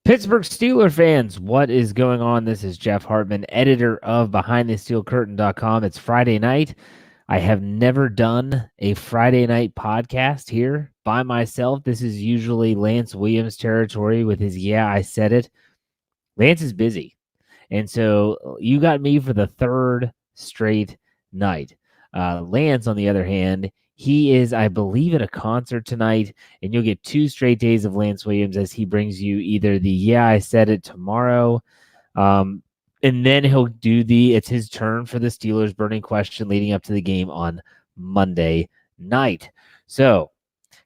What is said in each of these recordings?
Pittsburgh Steelers fans, what is going on? This is Jeff Hartman, editor of BehindTheSteelCurtain.com. It's Friday night. I have never done a Friday night podcast here by myself. This is usually Lance Williams territory with his "Yeah, I said it." Lance is busy. And so you got me for the third straight night. Lance, on the other hand, he is, I believe, at a concert tonight, and you'll get 2 straight days of Lance Williams as he brings you either the "Yeah, I said it" tomorrow, and then he'll do it's his turn for the Steelers burning question leading up to the game on Monday night. So,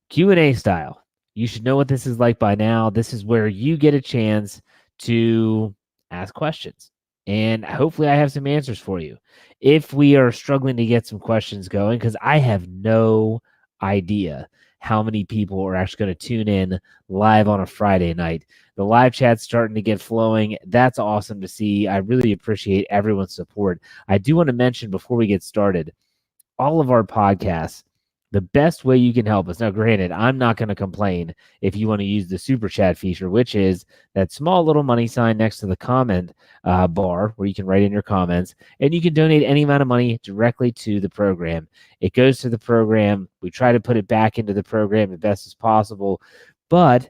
Q&A style. You should know what this is like by now. This is where you get a chance to ask questions. And hopefully I have some answers for you. If we are struggling to get some questions going, because I have no idea how many people are actually going to tune in live on a Friday night. The live chat's starting to get flowing. That's awesome to see. I really appreciate everyone's support. I do want to mention before we get started, all of our podcasts, the best way you can help us. Now, granted, I'm not going to complain if you want to use the super chat feature, which is that small little money sign next to the comment bar where you can write in your comments, and you can donate any amount of money directly to the program. It goes to the program. We try to put it back into the program as best as possible. But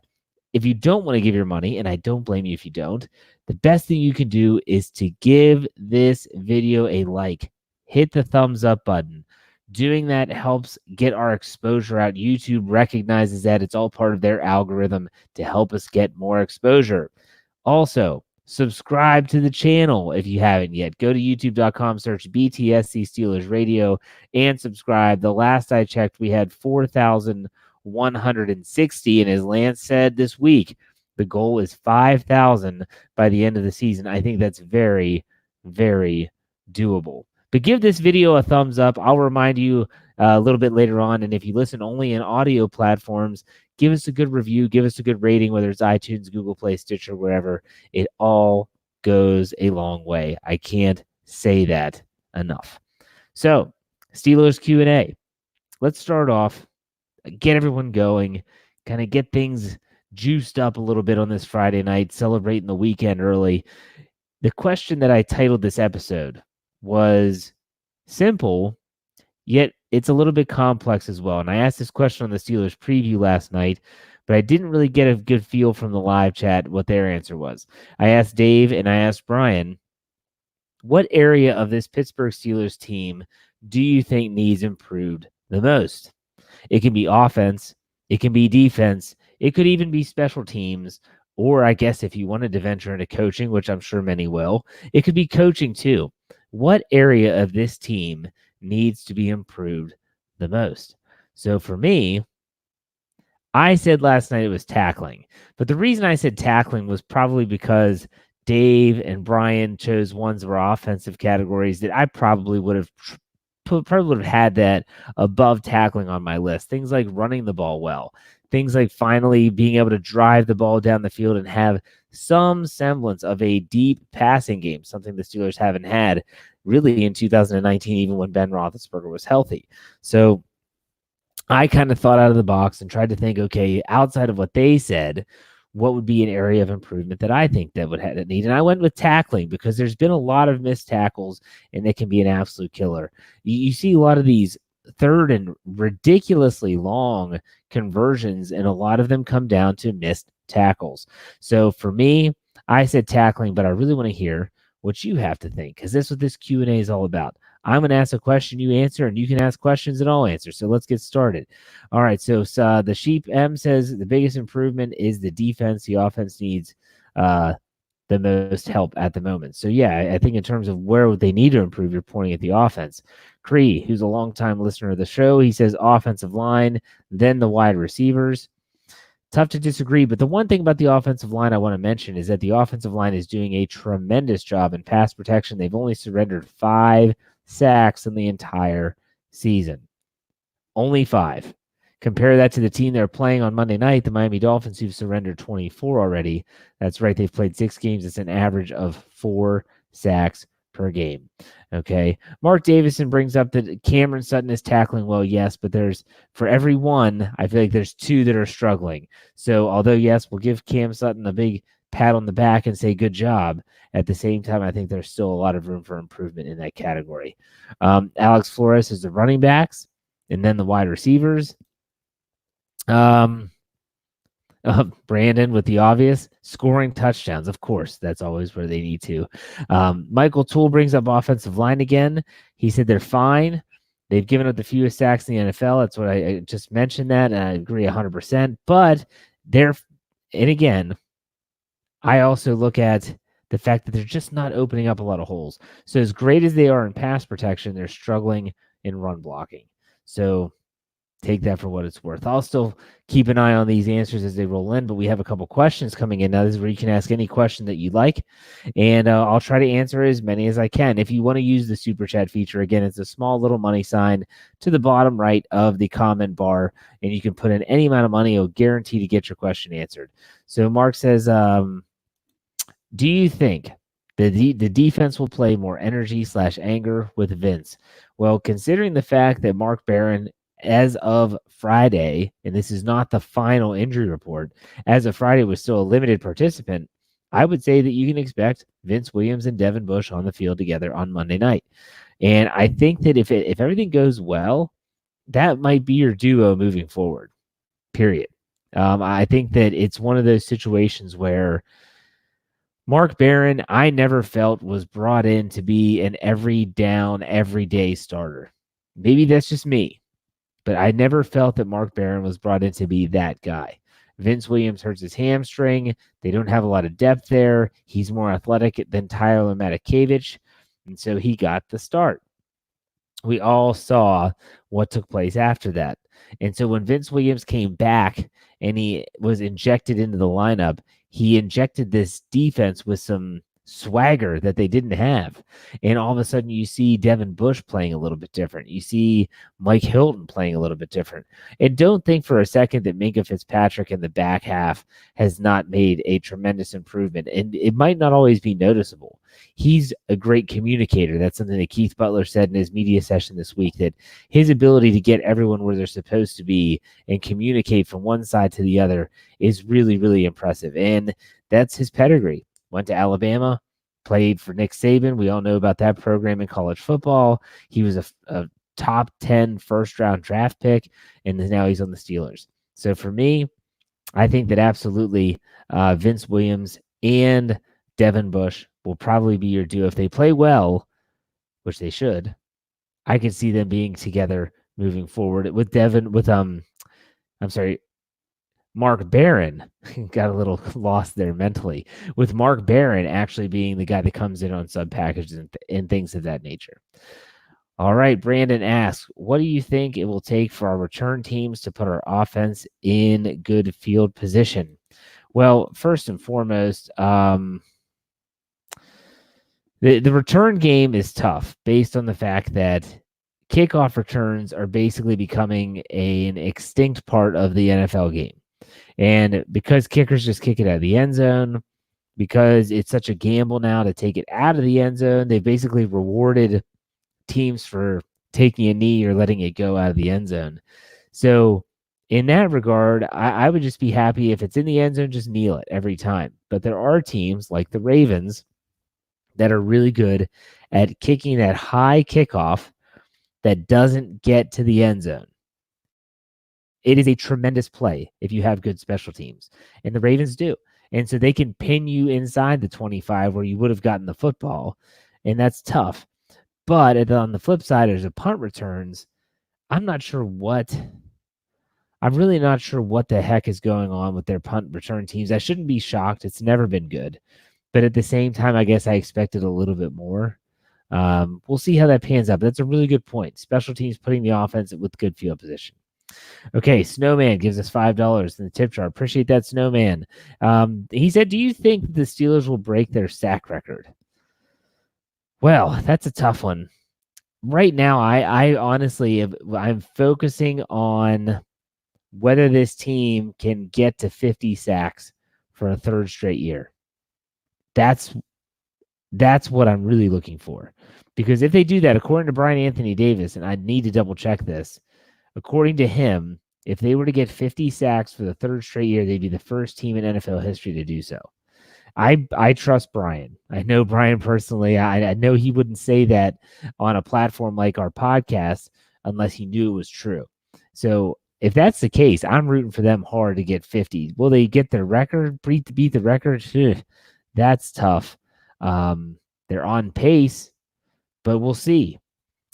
if you don't want to give your money, and I don't blame you if you don't, the best thing you can do is to give this video a like. Hit the thumbs up button. Doing that helps get our exposure out. YouTube recognizes that. It's all part of their algorithm to help us get more exposure. Also, subscribe to the channel if you haven't yet. Go to youtube.com, search BTSC Steelers Radio, and subscribe. The last I checked, we had 4,160. And as Lance said this week, the goal is 5,000 by the end of the season. I think that's very, very doable. But give this video a thumbs up. I'll remind you a little bit later on. And if you listen only in audio platforms, give us a good review. Give us a good rating, whether it's iTunes, Google Play, Stitcher, wherever. It all goes a long way. I can't say that enough. So, Steelers Q&A. Let's start off, get everyone going, kind of get things juiced up a little bit on this Friday night, celebrating the weekend early. The question that I titled this episode was simple, yet it's a little bit complex as well. And I asked this question on the Steelers preview last night, but I didn't really get a good feel from the live chat what their answer was. I asked Dave and I asked Brian, what area of this Pittsburgh Steelers team do you think needs improved the most? It can be offense, it can be defense, it could even be special teams, or I guess if you wanted to venture into coaching, which I'm sure many will, it could be coaching too. What area of this team needs to be improved the most? So for me, I said last night it was tackling. But the reason I said tackling was probably because Dave and Brian chose ones of our offensive categories that I probably would have had that above tackling on my list. Things like running the ball well. Things like finally being able to drive the ball down the field and have some semblance of a deep passing game, something the Steelers haven't had really in 2019, even when Ben Roethlisberger was healthy. So I kind of thought out of the box and tried to think, okay, outside of what they said, what would be an area of improvement that I think that would have a need? And I went with tackling because there's been a lot of missed tackles, and it can be an absolute killer. You see a lot of these third and ridiculously long conversions, and a lot of them come down to missed tackles. So for me, I said tackling, but I really want to hear what you have to think, because that's what this Q&A is all about. I'm going to ask a question, you answer, and you can ask questions and I'll answer. So let's get started. All right, so the Sheep M says the biggest improvement is the defense. The offense needs the most help at the moment. So, yeah, I think in terms of where they need to improve, you're pointing at the offense. Cree, who's a longtime listener of the show, he says offensive line, then the wide receivers. Tough to disagree, but the one thing about the offensive line I want to mention is that the offensive line is doing a tremendous job in pass protection. They've only surrendered 5 sacks in the entire season. Only 5. Compare that to the team they're playing on Monday night, the Miami Dolphins, who've surrendered 24 already. That's right. They've played 6 games. It's an average of 4 sacks per game. Okay. Mark Davison brings up that Cameron Sutton is tackling well. Yes, but for every one, I feel like there's 2 that are struggling. So although, yes, we'll give Cam Sutton a big pat on the back and say good job. At the same time, I think there's still a lot of room for improvement in that category. Alex Flores is the running backs, and then the wide receivers. Brandon with the obvious, scoring touchdowns. Of course, that's always where they need to. Michael Toole brings up offensive line again. He said they're fine. They've given up the fewest sacks in the NFL. That's what I just mentioned that, and I agree 100%. But and again, I also look at the fact that they're just not opening up a lot of holes. So as great as they are in pass protection, they're struggling in run blocking. So take that for what it's worth. I'll still keep an eye on these answers as they roll in, but we have a couple questions coming in. Now, this is where you can ask any question that you like, and I'll try to answer as many as I can. If you want to use the Super Chat feature, again, it's a small little money sign to the bottom right of the comment bar, and you can put in any amount of money. It'll guarantee to get your question answered. So Mark says, do you think the defense will play more energy/anger with Vince? Well, considering the fact that Mark Barron, as of Friday, and this is not the final injury report, as of Friday was still a limited participant, I would say that you can expect Vince Williams and Devin Bush on the field together on Monday night. And I think that if everything goes well, that might be your duo moving forward, period. I think that it's one of those situations where Mark Barron, I never felt was brought in to be an every down, everyday starter. Maybe that's just me, but I never felt that Mark Barron was brought in to be that guy. Vince Williams hurts his hamstring. They don't have a lot of depth there. He's more athletic than Tyler Matakevich, and so he got the start. We all saw what took place after that. And so when Vince Williams came back and he was injected into the lineup, he injected this defense with some swagger that they didn't have. And all of a sudden you see Devin Bush playing a little bit different. You see Mike Hilton playing a little bit different. And don't think for a second that Minkah Fitzpatrick in the back half has not made a tremendous improvement. And it might not always be noticeable. He's a great communicator. That's something that Keith Butler said in his media session this week, that his ability to get everyone where they're supposed to be and communicate from one side to the other is really, really impressive. And that's his pedigree. Went to Alabama, played for Nick Saban. We all know about that program in college football. He was a top 10 first-round draft pick, and now he's on the Steelers. So for me, I think that absolutely Vince Williams and Devin Bush will probably be your duo. If they play well, which they should, I could see them being together moving forward. Mark Barron got a little lost there mentally, with Mark Barron actually being the guy that comes in on sub packages and things of that nature. All right, Brandon asks, what do you think it will take for our return teams to put our offense in good field position? Well, first and foremost, the return game is tough based on the fact that kickoff returns are basically becoming an extinct part of the NFL game. And because kickers just kick it out of the end zone, because it's such a gamble now to take it out of the end zone, they've basically rewarded teams for taking a knee or letting it go out of the end zone. So in that regard, I would just be happy if it's in the end zone, just kneel it every time. But there are teams like the Ravens that are really good at kicking that high kickoff that doesn't get to the end zone. It is a tremendous play if you have good special teams, and the Ravens do. And so they can pin you inside the 25 where you would have gotten the football, and that's tough. But on the flip side, there's a punt returns. I'm really not sure what the heck is going on with their punt return teams. I shouldn't be shocked. It's never been good. But at the same time, I guess I expected a little bit more. We'll see how that pans out. But that's a really good point. Special teams putting the offense with good field position. Okay, Snowman gives us $5 in the tip jar. Appreciate that, Snowman. He said, do you think the Steelers will break their sack record? Well, that's a tough one. Right now, I honestly, I'm focusing on whether this team can get to 50 sacks for a third straight year. That's what I'm really looking for. Because if they do that, according to Brian Anthony Davis, and I need to double check this, according to him, if they were to get 50 sacks for the third straight year, they'd be the first team in NFL history to do so. I trust Brian. I know Brian personally. I know he wouldn't say that on a platform like our podcast unless he knew it was true. So if that's the case, I'm rooting for them hard to get 50. Will they get their record? Beat the record? That's tough. They're on pace, but we'll see.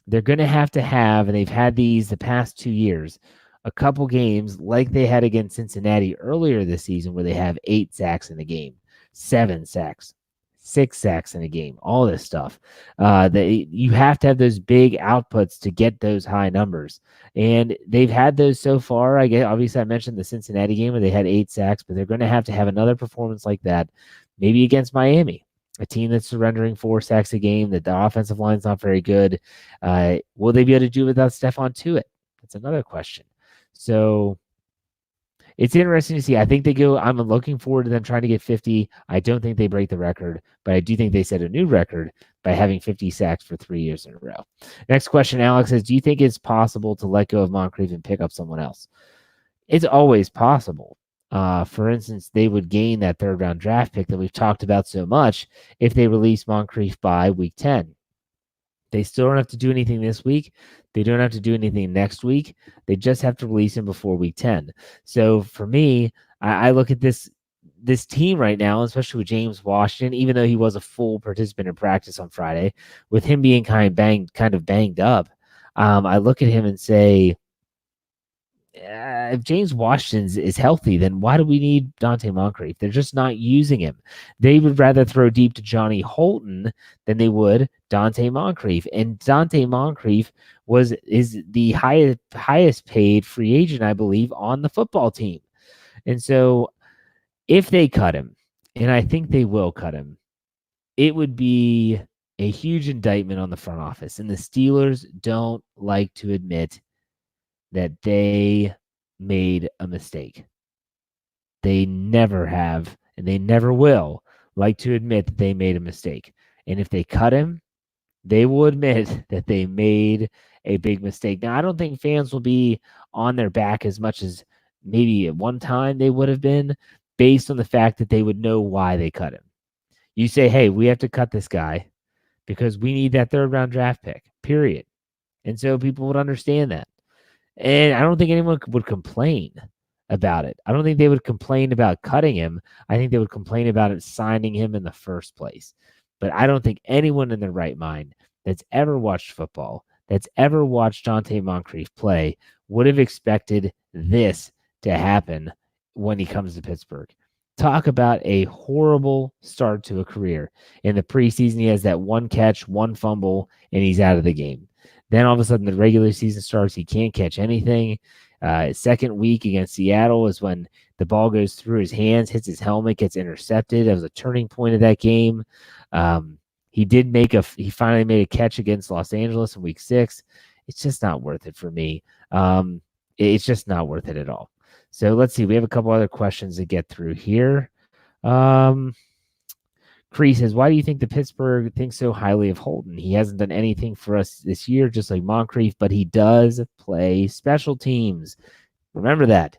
They're going to have, and they've had these the past 2 years, a couple games like they had against Cincinnati earlier this season where they have 8 sacks in a game, 7 sacks, 6 sacks in a game, all this stuff. You have to have those big outputs to get those high numbers. And they've had those so far. I guess, obviously, I mentioned the Cincinnati game where they had 8 sacks, but they're going to have another performance like that, maybe against Miami, a team that's surrendering 4 sacks a game, that the offensive line's not very good. Will they be able to do without Stephon Tuitt? That's another question. So it's interesting to see. I think they go. I'm looking forward to them trying to get 50. I don't think they break the record, but I do think they set a new record by having 50 sacks for 3 years in a row. Next question, Alex says, do you think it's possible to let go of Moncrief and pick up someone else? It's always possible. For instance, they would gain that 3rd round draft pick that we've talked about so much if they release Moncrief by week 10. They still don't have to do anything this week. They don't have to do anything next week. They just have to release him before week 10. So for me, I look at this team right now, especially with James Washington, even though he was a full participant in practice on Friday, with him being kind of banged up. I look at him and say, if James Washington is healthy, then why do we need Dante Moncrief? They're just not using him. They would rather throw deep to Johnny Holton than they would Dante Moncrief. And Dante Moncrief is the highest paid free agent, I believe, on the football team. And so if they cut him, and I think they will cut him, it would be a huge indictment on the front office. And the Steelers don't like to admit that they made a mistake. They never have, and they never will, like to admit that they made a mistake. And if they cut him, they will admit that they made a big mistake. Now, I don't think fans will be on their back as much as maybe at one time they would have been, based on the fact that they would know why they cut him. You say, hey, we have to cut this guy because we need that 3rd round draft pick, period. And so people would understand that. And I don't think anyone would complain about it. I don't think they would complain about cutting him. I think they would complain about it signing him in the first place. But I don't think anyone in their right mind that's ever watched football, that's ever watched Dante Moncrief play, would have expected this to happen when he comes to Pittsburgh. Talk about a horrible start to a career. In the preseason, he has that 1 catch, 1 fumble, and he's out of the game. Then all of a sudden, the regular season starts. He can't catch anything. Second week against Seattle is when the ball goes through his hands, hits his helmet, gets intercepted. That was a turning point of that game. He finally made a catch against Los Angeles in week 6. It's just not worth it for me. It's just not worth it at all. So let's see. We have a couple other questions to get through here. Cree says, why do you think the Pittsburgh thinks so highly of Holton? He hasn't done anything for us this year, just like Moncrief, but he does play special teams. Remember that.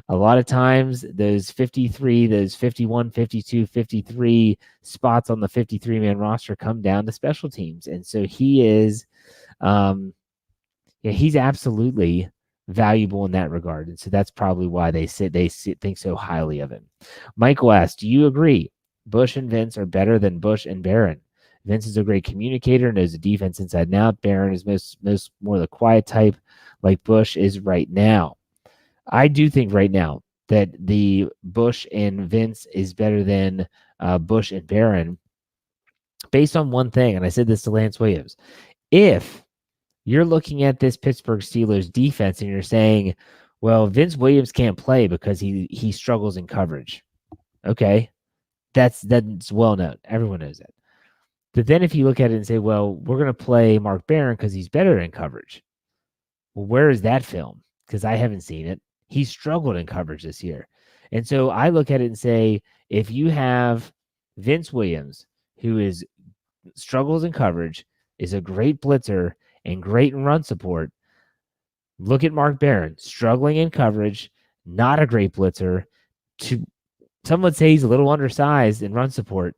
A lot of times, those 53, those 51, 52, 53 spots on the 53-man roster come down to special teams. And so he is, he's absolutely valuable in that regard. And so that's probably why they think so highly of him. Michael asks, do you agree Bush and Vince are better than Bush and Barron? Vince is a great communicator, knows the defense inside and out. Barron is most more the quiet type, like Bush is right now. I do think right now that the Bush and Vince is better than Bush and Barron, based on one thing, and I said this to Lance Williams. If you're looking at this Pittsburgh Steelers defense and you're saying, well, Vince Williams can't play because he struggles in coverage. Okay. That's well known. Everyone knows that. But then if you look at it and say, well, we're going to play Mark Barron because he's better in coverage. Well, where is that film? Because I haven't seen it. He struggled in coverage this year. And so I look at it and say, if you have Vince Williams, who struggles in coverage, is a great blitzer and great in run support, look at Mark Barron, struggling in coverage, not a great blitzer, some would say he's a little undersized in run support.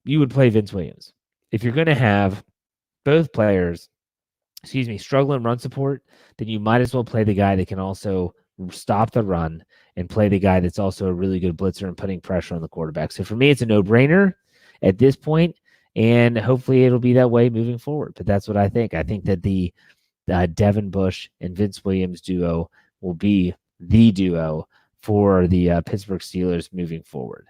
You would play Vince Williams. If you're going to have both players, struggle in run support, then you might as well play the guy that can also stop the run and play the guy that's also a really good blitzer and putting pressure on the quarterback. So for me, it's a no-brainer at this point, and hopefully it'll be that way moving forward. But that's what I think. I think that the Devin Bush and Vince Williams duo will be the duo for the Pittsburgh Steelers moving forward.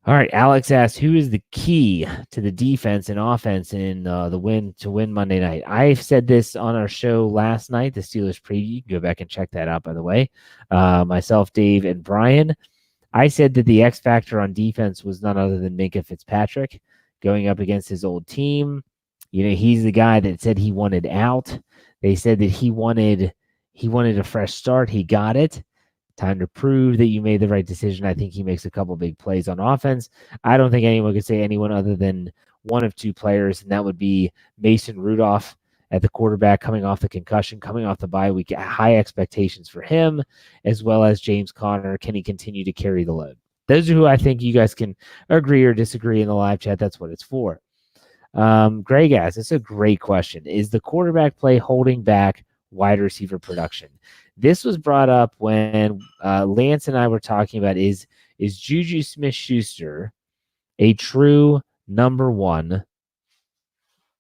All right, Alex asks, who is the key to the defense and offense in the win to win Monday night? I said this on our show last night, the Steelers preview. You can go back and check that out, by the way. Myself, Dave, and Brian. I said that the X factor on defense was none other than Minkah Fitzpatrick going up against his old team. You know, he's the guy that said he wanted out. They said that he wanted a fresh start. He got it. Time to prove that you made the right decision. I think he makes a couple big plays on offense. I don't think anyone could say anyone other than one of two players, and that would be Mason Rudolph at the quarterback, coming off the concussion, coming off the bye week. High expectations for him, as well as James Conner. Can he continue to carry the load? Those are who I think you guys can agree or disagree in the live chat. That's what it's for. Greg asks, it's a great question. Is the quarterback play holding back wide receiver production? This was brought up when Lance and I were talking about is Juju Smith-Schuster a true number one?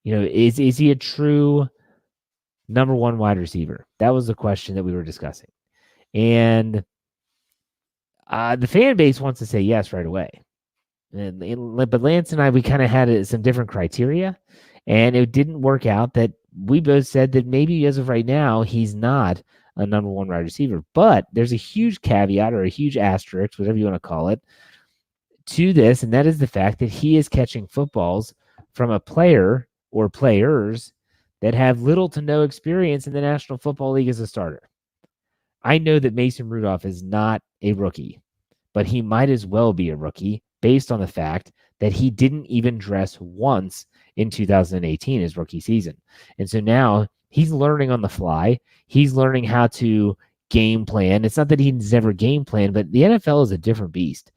You know, is he a true number one wide receiver? That was the question that we were discussing. And the fan base wants to say yes right away. But Lance and I, we kind of had some different criteria, and it didn't work out. That we both said that maybe as of right now, he's not a number one wide receiver. But there's a huge caveat or a huge asterisk, whatever you want to call it, to this, and that is the fact that he is catching footballs from a player or players that have little to no experience in the National Football League as a starter. I know that Mason Rudolph is not a rookie, but he might as well be a rookie based on the fact that he didn't even dress once in 2018, his rookie season. And so now he's learning on the fly. He's learning how to game plan. It's not that he's never game planned, but the NFL is a different beast.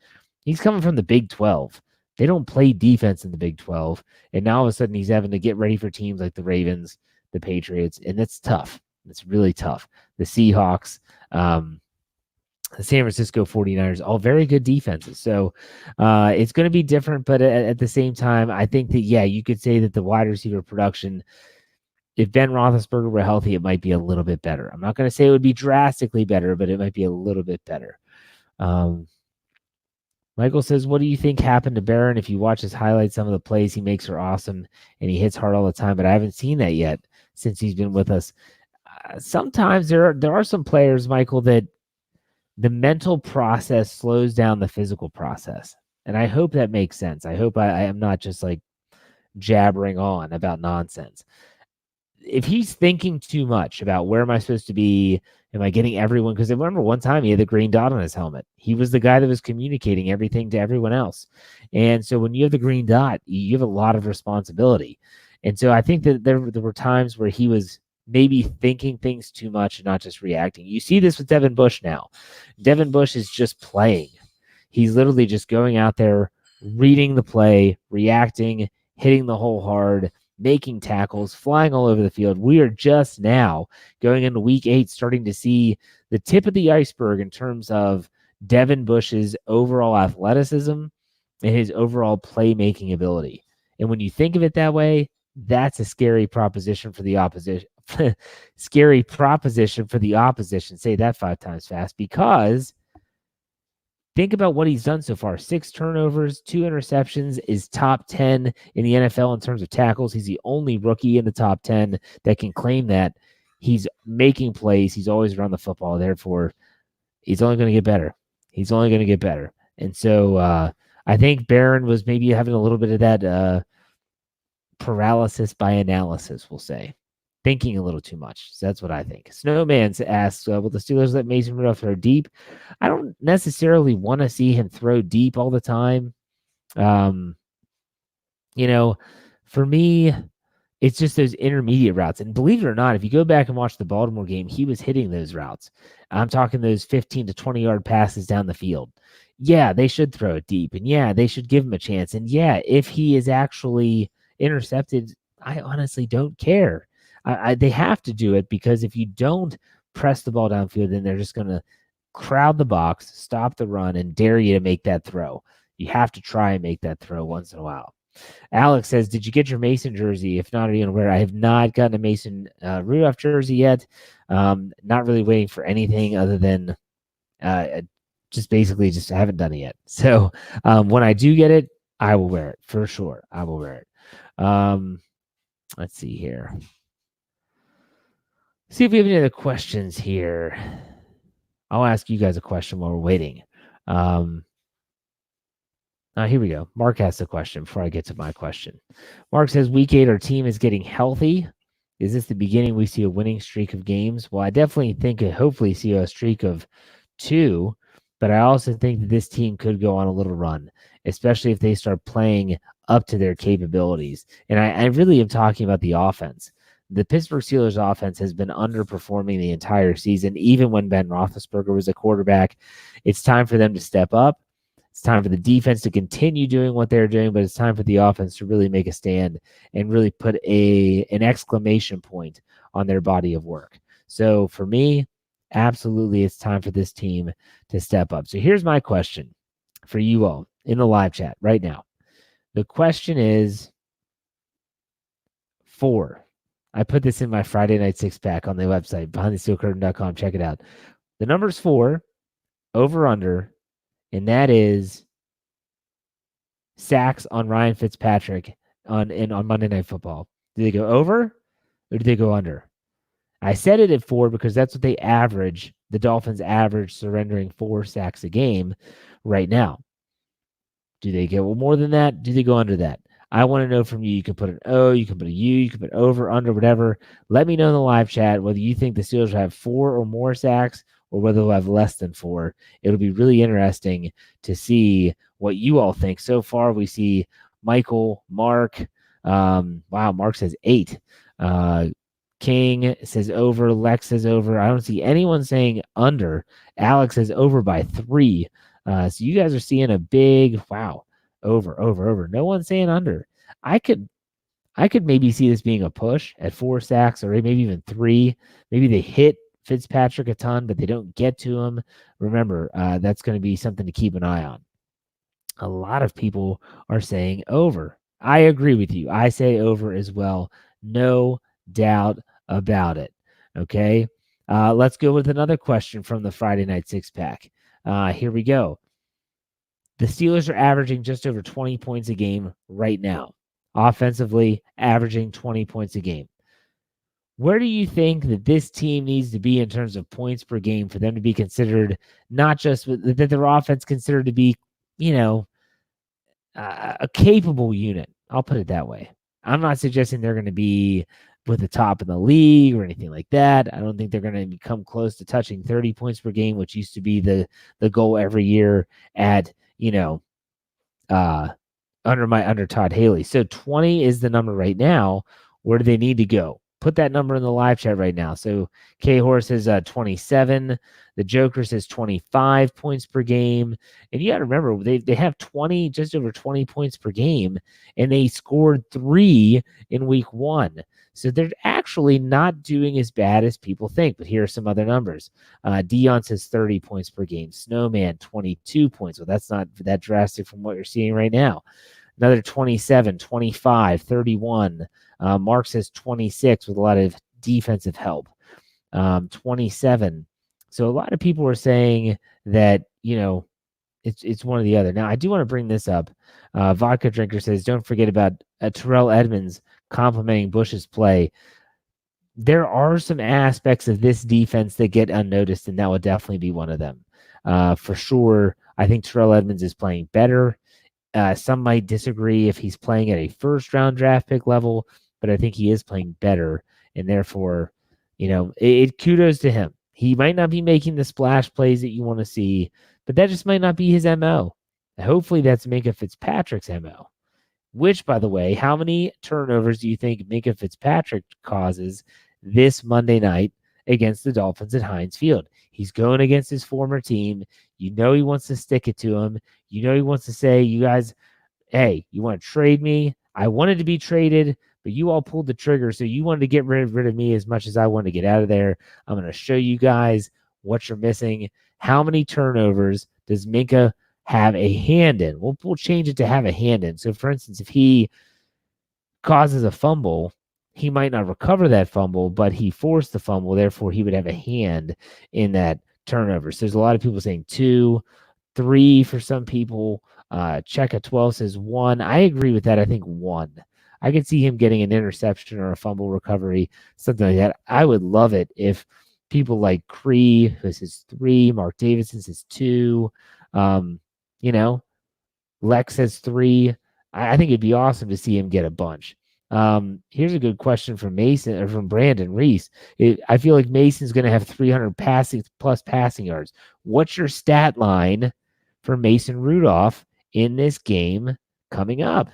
He's coming from the Big 12. They don't play defense in the Big 12. And now all of a sudden he's having to get ready for teams like the Ravens, the Patriots, and that's tough. It's really tough. The Seahawks, the San Francisco 49ers, all very good defenses. So it's going to be different, but at the same time, I think that, yeah, you could say that the wide receiver production, if Ben Roethlisberger were healthy, it might be a little bit better. I'm not going to say it would be drastically better, but it might be a little bit better. Michael says, what do you think happened to Barron? If you watch his highlights, some of the plays he makes are awesome, and he hits hard all the time, but I haven't seen that yet since he's been with us. Sometimes there are some players, Michael, that the mental process slows down the physical process. And I hope that makes sense. I hope I am not just like jabbering on about nonsense. If he's thinking too much about where am I supposed to be, am I getting everyone? Because I remember one time he had the green dot on his helmet. He was the guy that was communicating everything to everyone else. And so when you have the green dot, you have a lot of responsibility. And so I think that there were times where he was maybe thinking things too much and not just reacting. You see this with Devin Bush now. Devin Bush is just playing. He's literally just going out there, reading the play, reacting, hitting the hole hard, making tackles, flying all over the field. We are just now going into week 8, starting to see the tip of the iceberg in terms of Devin Bush's overall athleticism and his overall playmaking ability. And when you think of it that way, that's a scary proposition for the opposition. Scary proposition for the opposition. Say that 5 times fast, because think about what he's done so far. 6 turnovers, 2 interceptions, is top 10 in the NFL in terms of tackles. He's the only rookie in the top 10 that can claim that. He's making plays. He's always around the football. Therefore, he's only going to get better. He's only going to get better. And so I think Barron was maybe having a little bit of that paralysis by analysis, we'll say. Thinking a little too much. So that's what I think. Snowman asks, will the Steelers let Mason Rudolph throw deep? I don't necessarily want to see him throw deep all the time. You know, for me, It's just those intermediate routes. And believe it or not, if you go back and watch the Baltimore game, he was hitting those routes. I'm talking those 15 to 20-yard passes down the field. Yeah, they should throw it deep. And yeah, they should give him a chance. And yeah, if he is actually intercepted, I honestly don't care. They have to do it, because if you don't press the ball downfield, then they're just going to crowd the box, stop the run, and dare you to make that throw. You have to try and make that throw once in a while. Alex says, did you get your Mason jersey? If not, are you aware? I have not gotten a Mason Rudolph jersey yet. Not really waiting for anything other than just basically just haven't done it yet. So when I do get it, I will wear it for sure. I will wear it. Let's see here. See if we have any other questions here. I'll ask you guys a question while we're waiting. Here we go. Mark asked a question before I get to my question. Mark says, week 8, our team is getting healthy. Is this the beginning we see a winning streak of games? Well, I definitely think hopefully see a streak of 2, but I also think that this team could go on a little run, especially if they start playing up to their capabilities. And I really am talking about the offense. The Pittsburgh Steelers offense has been underperforming the entire season, even when Ben Roethlisberger was a quarterback. It's time for them to step up. It's time for the defense to continue doing what they're doing, but it's time for the offense to really make a stand and really put an exclamation point on their body of work. So for me, absolutely, it's time for this team to step up. So here's my question for you all in the live chat right now. The question is 4. I put this in my Friday night 6-pack on the website, behindthesteelcurtain.com. Check it out. The number's 4, over under, and that is sacks on Ryan Fitzpatrick on Monday Night Football. Do they go over or do they go under? I said it at 4 because that's what they average. The Dolphins average surrendering 4 sacks a game right now. Do they go more than that? Do they go under that? I want to know from you. You can put an O, you can put a U, you can put over, under, whatever. Let me know in the live chat whether you think the Steelers will have 4 or more sacks or whether they'll have less than 4. It'll be really interesting to see what you all think. So far, we see Michael, Mark. Wow, Mark says 8. King says over. Lex says over. I don't see anyone saying under. Alex says over by 3. So you guys are seeing a big, wow, over. No one's saying under. I could maybe see this being a push at 4 sacks or maybe even 3. Maybe they hit Fitzpatrick a ton, but they don't get to him. Remember, that's going to be something to keep an eye on. A lot of people are saying over. I agree with you. I say over as well. No doubt about it. Okay. Let's go with another question from the Friday night 6-pack. Here we go. The Steelers are averaging just over 20 points a game right now. Offensively, averaging 20 points a game. Where do you think that this team needs to be in terms of points per game for them to be considered, not just that their offense considered to be, a capable unit? I'll put it that way. I'm not suggesting they're going to be with the top in the league or anything like that. I don't think they're going to come close to touching 30 points per game, which used to be the goal every year at, under Todd Haley. So 20 is the number right now. Where do they need to go? Put that number in the live chat right now. So K-Horse says 27. The Joker says 25 points per game. And you got to remember, they have just over 20 points per game, and they scored 3 in week 1. So they're actually not doing as bad as people think. But here are some other numbers. Dion says 30 points per game. Snowman, 22 points. Well, that's not that drastic from what you're seeing right now. Another 27, 25, 31. Mark says 26 with a lot of defensive help. 27. So a lot of people are saying that, it's one or the other. Now, I do want to bring this up. Vodka Drinker says, don't forget about Terrell Edmonds complimenting Bush's play. There are some aspects of this defense that get unnoticed, and that would definitely be one of them. For sure, I think Terrell Edmonds is playing better. Some might disagree if he's playing at a first-round draft pick level, but I think he is playing better, and therefore, kudos to him. He might not be making the splash plays that you want to see, but that just might not be his MO. Hopefully that's Minka Fitzpatrick's MO. Which, by the way, how many turnovers do you think Minka Fitzpatrick causes this Monday night against the Dolphins at Heinz Field? He's going against his former team. You know he wants to stick it to him. You know he wants to say, you guys, hey, you want to trade me? I wanted to be traded, but you all pulled the trigger, so you wanted to get rid of me as much as I wanted to get out of there. I'm going to show you guys what you're missing. How many turnovers does Minka have a hand in? We'll change it to have a hand in. So, for instance, if he causes a fumble, he might not recover that fumble, but he forced the fumble. Therefore, he would have a hand in that turnover. So there's a lot of people saying 2, 3 for some people. Check at 12 says 1. I agree with that. I think 1. I could see him getting an interception or a fumble recovery, something like that. I would love it if people like Cree, who says 3, Mark Davidson says 2, Lex says 3. I think it'd be awesome to see him get a bunch. Here's a good question from Mason or from Brandon Reese. I feel like Mason's going to have 300 plus passing yards. What's your stat line for Mason Rudolph in this game coming up?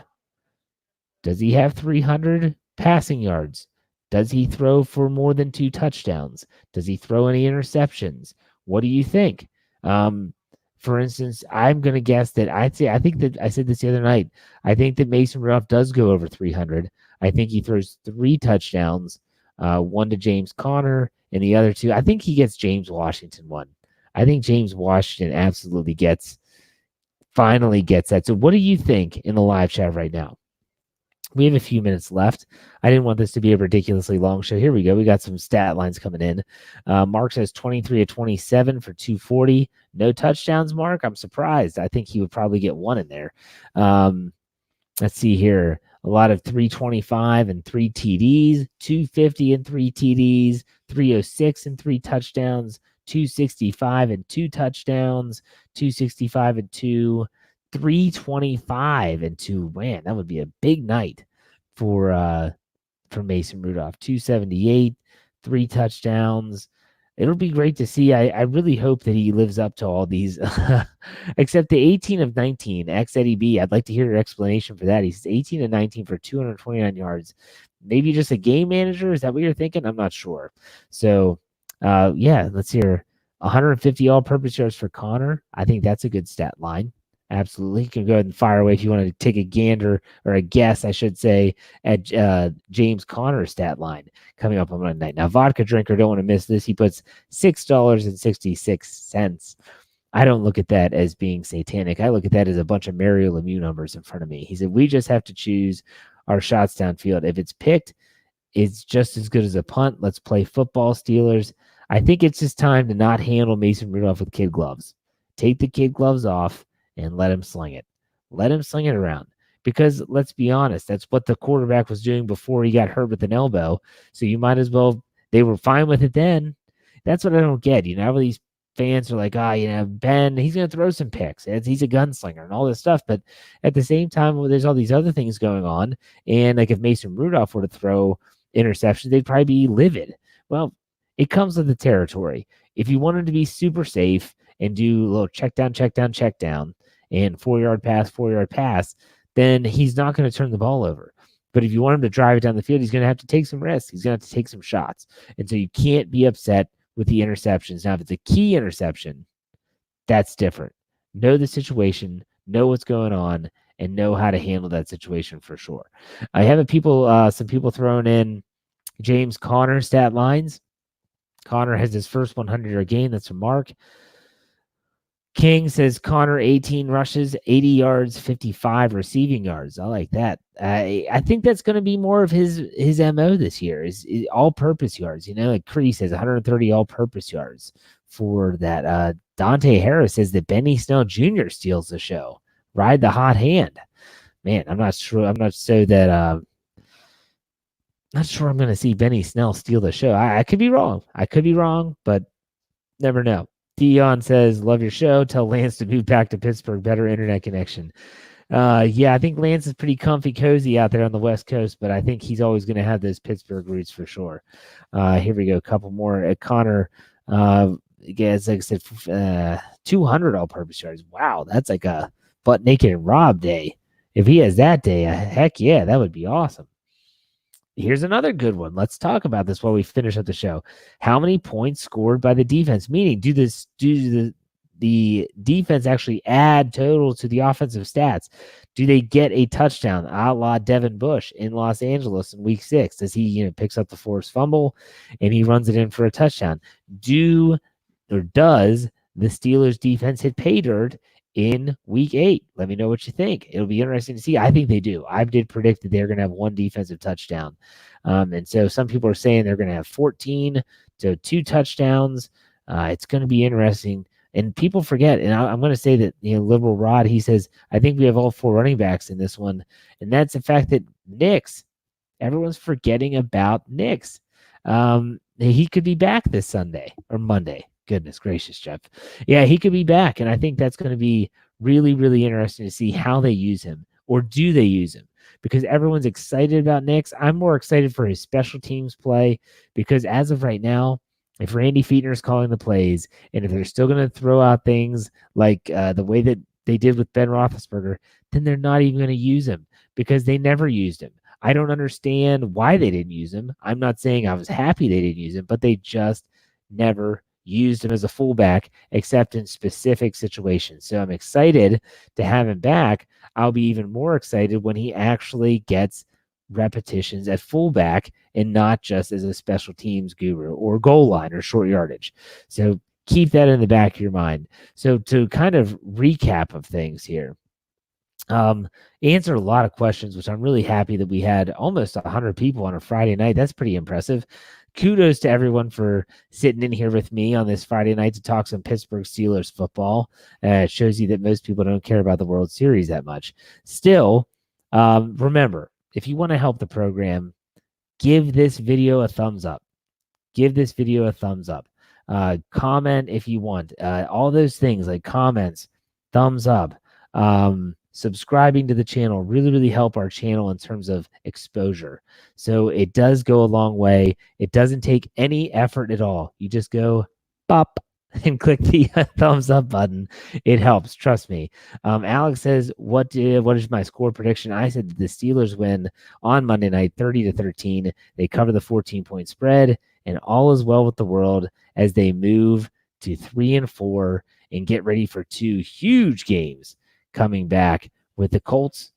Does he have 300 passing yards? Does he throw for more than 2 touchdowns? Does he throw any interceptions? What do you think? For instance, I'm going to guess that I think that I said this the other night. I think that Mason Rudolph does go over 300. I think he throws 3 touchdowns, 1 to James Conner and the other 2. I think he gets James Washington 1. I think James Washington absolutely finally gets that. So what do you think in the live chat right now? We have a few minutes left. I didn't want this to be a ridiculously long show. Here we go. We got some stat lines coming in. Mark says 23 of 27 for 240. No touchdowns, Mark. I'm surprised. I think he would probably get 1 in there. Let's see here. A lot of 325 and 3 TDs, 250 and 3 TDs, 306 and 3 touchdowns, 265 and 2 touchdowns, 265 and 2. 325 and 2. Man, that would be a big night for Mason Rudolph. 278, 3 touchdowns. It'll be great to see. I really hope that he lives up to all these, except the 18 of 19, X Eddie B. I'd like to hear your explanation for that. He's 18 of 19 for 229 yards. Maybe just a game manager? Is that what you're thinking? I'm not sure. So, let's hear 150 all-purpose yards for Connor. I think that's a good stat line. Absolutely. You can go ahead and fire away if you want to take a gander or a guess, I should say, at James Conner's stat line coming up on Monday night. Now, Vodka Drinker, don't want to miss this. He puts $6.66. I don't look at that as being satanic. I look at that as a bunch of Mario Lemieux numbers in front of me. He said, we just have to choose our shots downfield. If it's picked, it's just as good as a punt. Let's play football, Steelers. I think it's just time to not handle Mason Rudolph with kid gloves. Take the kid gloves off and let him sling it. Let him sling it around. Because let's be honest, that's what the quarterback was doing before he got hurt with an elbow. So you might as well, they were fine with it then. That's what I don't get. All these fans are like, Ben, he's going to throw some picks. He's a gunslinger and all this stuff. But at the same time, there's all these other things going on. And like if Mason Rudolph were to throw interceptions, they'd probably be livid. Well, it comes with the territory. If you want him to be super safe and do a little check down, and 4-yard pass, then he's not going to turn the ball over. But if you want him to drive it down the field, he's going to have to take some risks. He's going to have to take some shots. And so you can't be upset with the interceptions. Now, if it's a key interception, that's different. Know the situation, know what's going on, and know how to handle that situation for sure. I have some people throwing in James Conner stat lines. Conner has his first 100-yard game. That's from Mark. King says Connor 18 rushes, 80 yards, 55 receiving yards. I like that. I think that's going to be more of his MO this year is all-purpose yards. Like Cree says 130 all-purpose yards for that. Dante Harris says that Benny Snell Jr. steals the show. Ride the hot hand. Man, I'm not sure. I'm not so that not sure I'm going to see Benny Snell steal the show. I could be wrong. But never know. Dion says, love your show. Tell Lance to move back to Pittsburgh. Better internet connection. I think Lance is pretty comfy, cozy out there on the West Coast, but I think he's always going to have those Pittsburgh roots for sure. Here we go. A couple more. Connor, like I said, 200 all-purpose yards. Wow, that's like a butt naked and Rob day. If he has that day, heck yeah, that would be awesome. Here's another good one. Let's talk about this while we finish up the show. How many points scored by the defense? Meaning, do the defense actually add total to the offensive stats? Do they get a touchdown, a la Devin Bush in Los Angeles in Week 6? Does he picks up the forced fumble and he runs it in for a touchdown? Does the Steelers defense hit pay dirt in Week 8? Let me know what you think. It'll be interesting to see. I think they do. I did predict that they're going to have one defensive touchdown. And so some people are saying they're going to have 14 to 2 touchdowns. It's going to be interesting. And people forget, and I'm going to say that, Liberal Rod, he says, I think we have all 4 running backs in this one. And that's the fact that everyone's forgetting about Nix. He could be back this Sunday or Monday. Goodness gracious, Jeff. Yeah, he could be back. And I think that's going to be really, really interesting to see how they use him, or do they use him? Because everyone's excited about Nix. I'm more excited for his special teams play, because as of right now, if Randy Fiedner is calling the plays, and if they're still going to throw out things like the way that they did with Ben Roethlisberger, then they're not even going to use him, because they never used him. I don't understand why they didn't use him. I'm not saying I was happy they didn't use him, but they just never used him as a fullback except in specific situations. So I'm excited to have him back. I'll be even more excited when he actually gets repetitions at fullback and not just as a special teams guru or goal line or short yardage. So keep that in the back of your mind. So to kind of recap of things here, answered a lot of questions, which I'm really happy that we had almost 100 people on a Friday night. That's pretty impressive. Kudos to everyone for sitting in here with me on this Friday night to talk some Pittsburgh Steelers football. It shows you that most people don't care about the World Series that much. Still, remember, if you want to help the program, give this video a thumbs up. Give this video a thumbs up. Comment if you want. All those things like comments, thumbs up, subscribing to the channel really, really help our channel in terms of exposure. So it does go a long way. It doesn't take any effort at all. You just go pop and click the thumbs up button. It helps. Trust me. Alex says, what is my score prediction? I said the Steelers win on Monday night, 30-13. They cover the 14-point spread, and all is well with the world as they move to 3-4 and get ready for 2 huge games coming back with the Colts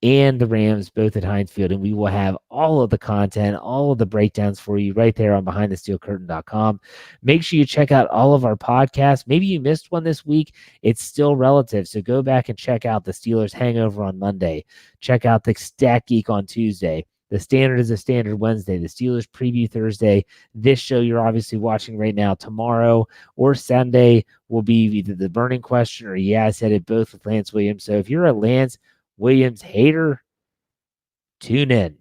and the Rams, both at Heinz Field. And we will have all of the content, all of the breakdowns for you right there on BehindTheSteelCurtain.com. Make sure you check out all of our podcasts. Maybe you missed one this week. It's still relative. So go back and check out the Steelers Hangover on Monday. Check out the Stat Geek on Tuesday. The Standard is a Standard Wednesday. The Steelers Preview Thursday. This show you're obviously watching right now. Tomorrow or Sunday will be either the Burning Question or Yeah, I Said It, both with Lance Williams. So if you're a Lance Williams hater, tune in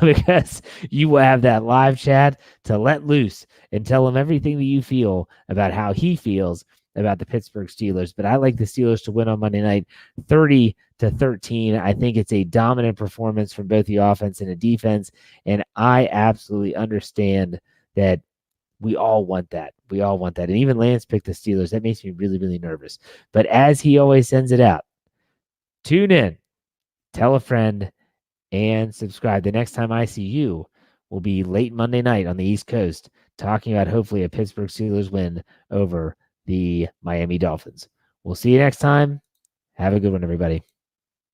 because you will have that live chat to let loose and tell him everything that you feel about how he feels about the Pittsburgh Steelers. But I like the Steelers to win on Monday night 30-13. I think it's a dominant performance from both the offense and the defense. And I absolutely understand that we all want that. We all want that. And even Lance picked the Steelers. That makes me really, really nervous. But as he always sends it out, tune in, tell a friend, and subscribe. The next time I see you will be late Monday night on the East Coast, talking about hopefully a Pittsburgh Steelers win over the Miami Dolphins. We'll see you next time. Have a good one, everybody.